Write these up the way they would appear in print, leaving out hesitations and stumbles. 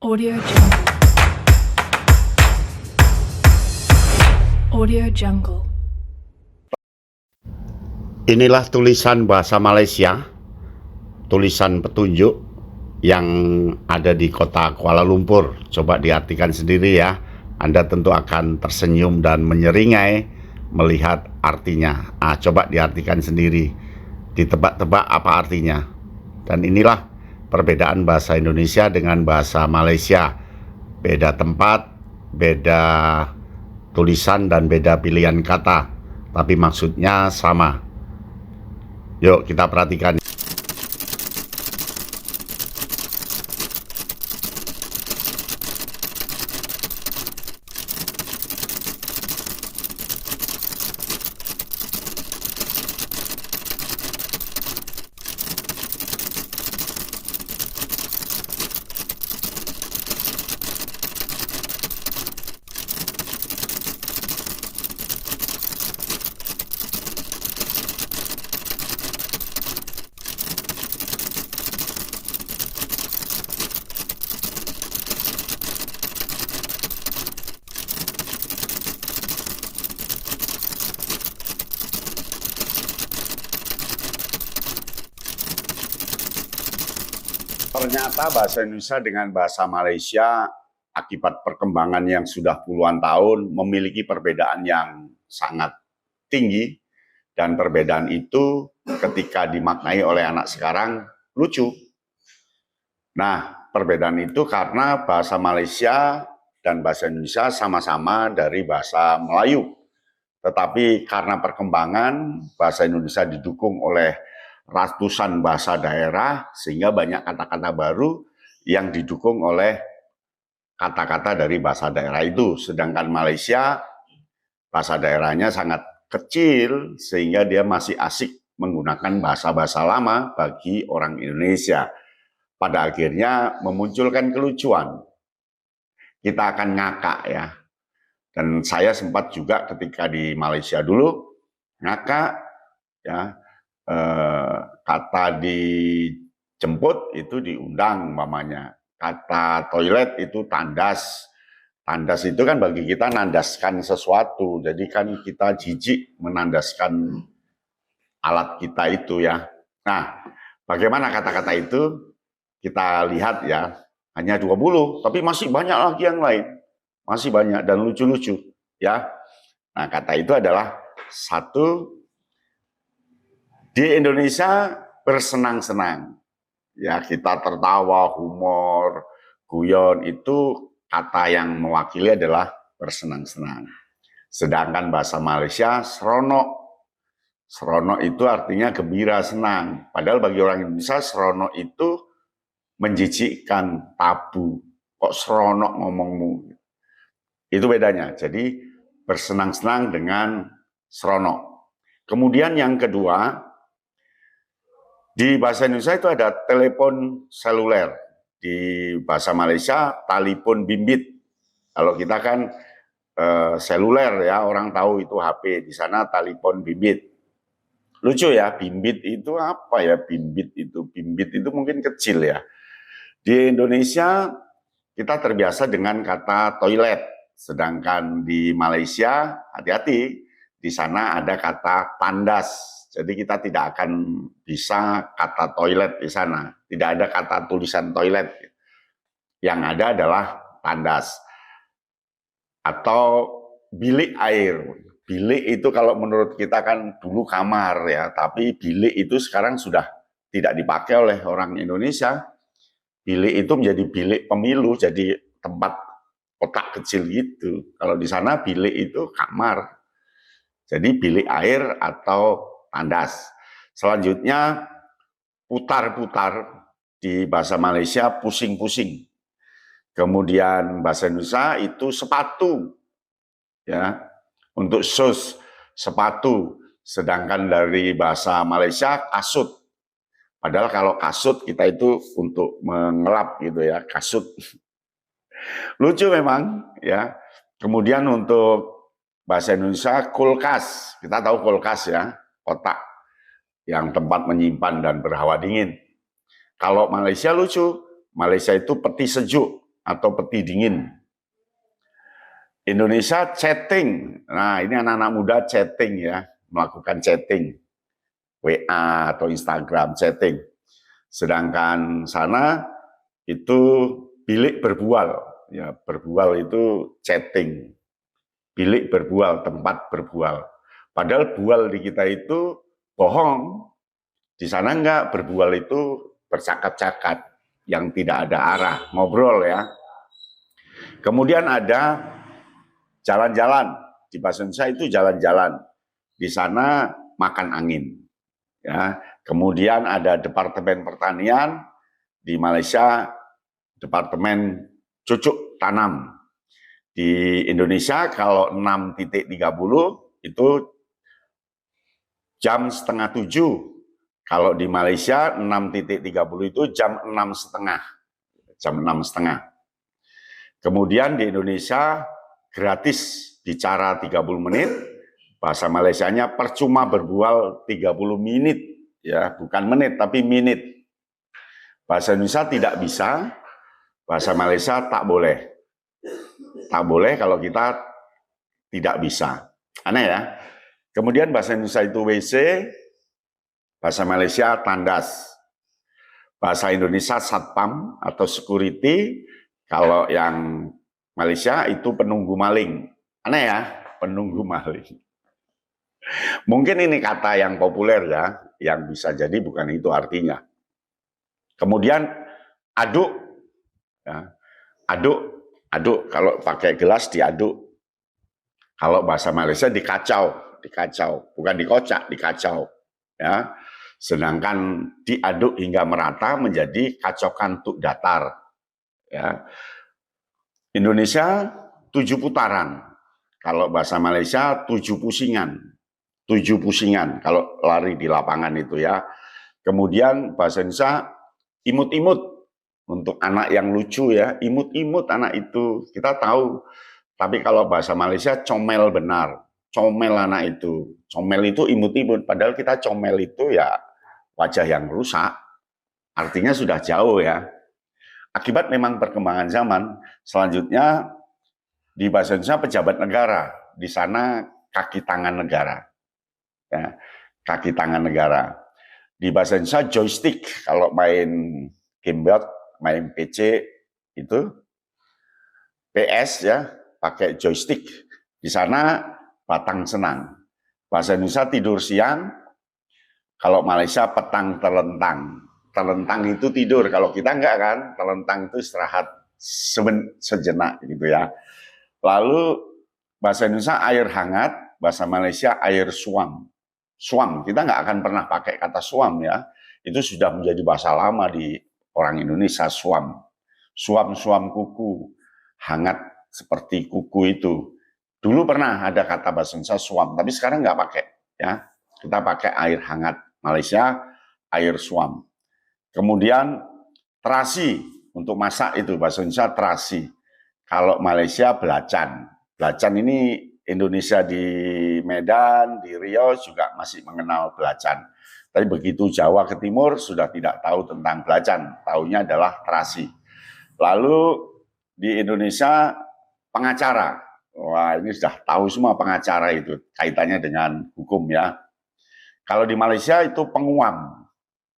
Audio Jungle. Audio Jungle. Inilah tulisan bahasa Malaysia, tulisan petunjuk yang ada di kota Kuala Lumpur. Coba diartikan sendiri ya. Anda tentu akan tersenyum dan menyeringai melihat artinya. Coba diartikan sendiri. Ditebak-tebak apa artinya. Dan inilah perbedaan bahasa Indonesia dengan bahasa Malaysia. Beda tempat, beda tulisan dan beda pilihan kata. Tapi maksudnya sama. Yuk kita perhatikan. Ternyata bahasa Indonesia dengan bahasa Malaysia akibat perkembangan yang sudah puluhan tahun memiliki perbedaan yang sangat tinggi, dan perbedaan itu ketika dimaknai oleh anak sekarang lucu. Nah, perbedaan itu karena bahasa Malaysia dan bahasa Indonesia sama-sama dari bahasa Melayu. Tetapi karena perkembangan, bahasa Indonesia didukung oleh ratusan bahasa daerah, sehingga banyak kata-kata baru yang didukung oleh kata-kata dari bahasa daerah itu. Sedangkan Malaysia, bahasa daerahnya sangat kecil, sehingga dia masih asik menggunakan bahasa-bahasa lama bagi orang Indonesia. Pada akhirnya memunculkan kelucuan. Kita akan ngakak ya. Dan saya sempat juga ketika di Malaysia dulu, ngakak ya, kata dijemput itu diundang umpamanya. Kata toilet itu tandas. Tandas itu kan bagi kita nandaskan sesuatu. Jadi kan kita jijik menandaskan alat kita itu ya. Nah, bagaimana kata-kata itu? Kita lihat ya, hanya 20, tapi masih banyak lagi yang lain. Masih banyak dan lucu-lucu ya. Nah, kata itu adalah satu, di Indonesia bersenang-senang. Ya, kita tertawa, humor, guyon, itu kata yang mewakili adalah bersenang-senang. Sedangkan bahasa Malaysia seronok. Seronok itu artinya gembira, senang. Padahal bagi orang Indonesia seronok itu menjijikkan, tabu. Kok seronok ngomongmu? Itu bedanya. Jadi bersenang-senang dengan seronok. Kemudian yang kedua, di bahasa Indonesia itu ada telepon seluler. Di bahasa Malaysia, talipun bimbit. Kalau kita kan seluler ya, orang tahu itu HP. Di sana talipon bimbit. Lucu ya, bimbit itu apa ya? Bimbit itu mungkin kecil ya. Di Indonesia kita terbiasa dengan kata toilet. Sedangkan di Malaysia, hati-hati, di sana ada kata tandas. Jadi kita tidak akan bisa kata toilet di sana. Tidak ada kata tulisan toilet. Yang ada adalah tandas. Atau bilik air. Bilik itu kalau menurut kita kan dulu kamar ya. Tapi bilik itu sekarang sudah tidak dipakai oleh orang Indonesia. Bilik itu menjadi bilik pemilu. Jadi tempat kotak kecil gitu. Kalau di sana bilik itu kamar. Jadi bilik air atau tandas. Selanjutnya putar-putar, di bahasa Malaysia pusing-pusing. Kemudian bahasa Indonesia itu sepatu. Ya. Untuk shoes, sepatu. Sedangkan dari bahasa Malaysia kasut. Padahal kalau kasut kita itu untuk mengelap gitu ya, kasut. Lucu memang ya. Kemudian untuk bahasa Indonesia kulkas. Kita tahu kulkas ya, kotak yang tempat menyimpan dan berhawa dingin. Kalau Malaysia lucu, Malaysia itu peti sejuk. atau peti dingin. Indonesia chatting. Nah, ini anak-anak muda chatting ya, melakukan chatting. WA atau Instagram chatting. Sedangkan sana itu bilik berbual. Ya, berbual itu chatting. Bilik berbual, tempat berbual. Padahal bual di kita itu bohong. Di sana enggak, berbual itu bercakap-cakap yang tidak ada arah, ngobrol ya. Kemudian ada jalan-jalan. Di bahasa Indonesia itu jalan-jalan. Di sana makan angin. Ya. Kemudian ada Departemen Pertanian. Di Malaysia Departemen Cucuk Tanam. Di Indonesia kalau 6.30 itu jam setengah 7. Kalau di Malaysia 6.30 itu jam 6.30. Jam 6.30. Kemudian di Indonesia gratis bicara 30 menit, bahasa Malaysianya percuma berbual 30 menit, ya, bukan menit tapi menit. Bahasa Indonesia tidak bisa, bahasa Malaysia tak boleh. Tak boleh kalau kita tidak bisa. Aneh ya. Kemudian bahasa Indonesia itu WC, bahasa Malaysia tandas. Bahasa Indonesia satpam atau security, kalau yang Malaysia itu penunggu maling. Aneh ya, penunggu maling. Mungkin ini kata yang populer ya, yang bisa jadi bukan itu artinya. Kemudian aduk, ya. Aduk kalau pakai gelas diaduk. Kalau bahasa Malaysia dikacau, bukan dikocak, dikacau. Ya. Sedangkan diaduk hingga merata menjadi kacokan tuk datar. Ya. Indonesia 7 putaran. Kalau bahasa Malaysia 7 pusingan. 7 pusingan kalau lari di lapangan itu ya. Kemudian bahasa Indonesia imut-imut. Untuk anak yang lucu ya, imut-imut anak itu. Kita tahu. Tapi kalau bahasa Malaysia comel benar. Comel anak itu. Comel itu imut-imut. Padahal kita comel itu ya wajah yang rusak. Artinya sudah jauh ya. Akibat memang perkembangan zaman. Selanjutnya di bahasa Indonesia pejabat negara. Di sana kaki tangan negara. Ya, kaki tangan negara. Di bahasa Indonesia joystick. Kalau main gamebot, main PC itu PS ya, pakai joystick. Di sana batang senang. Bahasa Indonesia tidur siang. Kalau Malaysia petang terlentang. Terlentang itu tidur. Kalau kita enggak kan, terlentang itu istirahat sejenak gitu ya. Lalu bahasa Indonesia air hangat, bahasa Malaysia air suam. Suam, kita nggak akan pernah pakai kata suam ya. Itu sudah menjadi bahasa lama di orang Indonesia, suam. Suam-suam kuku, hangat seperti kuku itu. Dulu pernah ada kata bahasa Indonesia suam, tapi sekarang nggak pakai. Ya, kita pakai air hangat. Malaysia, air suam. Kemudian terasi, untuk masak itu bahasa Indonesia terasi. Kalau Malaysia belacan. Belacan ini Indonesia di Medan, di Riau juga masih mengenal belacan. Tapi begitu Jawa ke timur sudah tidak tahu tentang belacan, tahunya adalah terasi. Lalu di Indonesia pengacara. Wah, ini sudah tahu semua pengacara itu, kaitannya dengan hukum ya. Kalau di Malaysia itu penguam.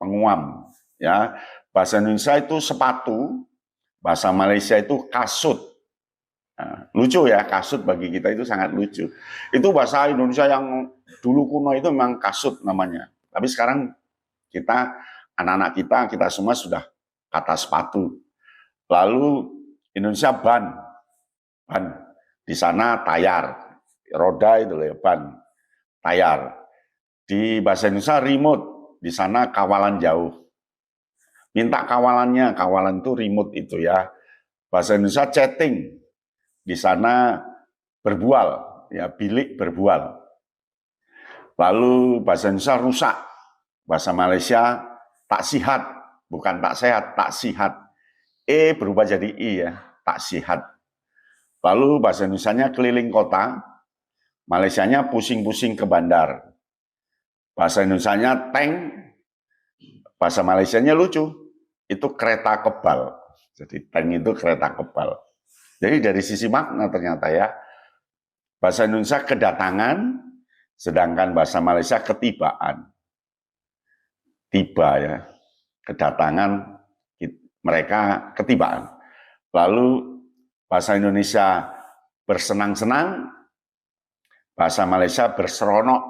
Penguam ya. Bahasa Indonesia itu sepatu, bahasa Malaysia itu kasut. Nah, lucu ya, kasut bagi kita itu sangat lucu. Itu bahasa Indonesia yang dulu kuno itu memang kasut namanya. Tapi sekarang kita, anak-anak kita semua sudah kata sepatu. Lalu Indonesia ban. Di sana tayar. Roda itu loh ya, ban. Tayar. Di bahasa Indonesia remote. Di sana kawalan jauh. Minta kawalannya, kawalan itu remote itu ya. Bahasa Indonesia chatting. Di sana berbual, ya bilik berbual. Lalu bahasa Indonesia rusak, bahasa Malaysia tak sihat, bukan tak sehat, tak sihat. E berubah jadi I ya, tak sihat. Lalu bahasa Indonesianya keliling kota, Malaysianya pusing-pusing ke bandar. Bahasa Indonesianya tank, bahasa Malaysianya lucu, itu kereta kebal. Jadi tank itu kereta kebal. Jadi dari sisi makna ternyata ya, bahasa Indonesia kedatangan, sedangkan bahasa Malaysia ketibaan. Tiba ya, kedatangan, mereka ketibaan. Lalu bahasa Indonesia bersenang-senang, bahasa Malaysia berseronok,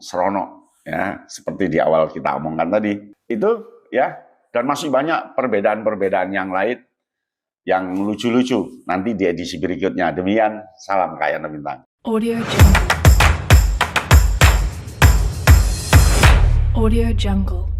seronok ya, seperti di awal kita omongkan tadi. Itu ya, dan masih banyak perbedaan-perbedaan yang lain yang lucu-lucu nanti di edisi berikutnya. Demikian, salam Kak Yana Bintang. Audio Jungle. Audio Jungle.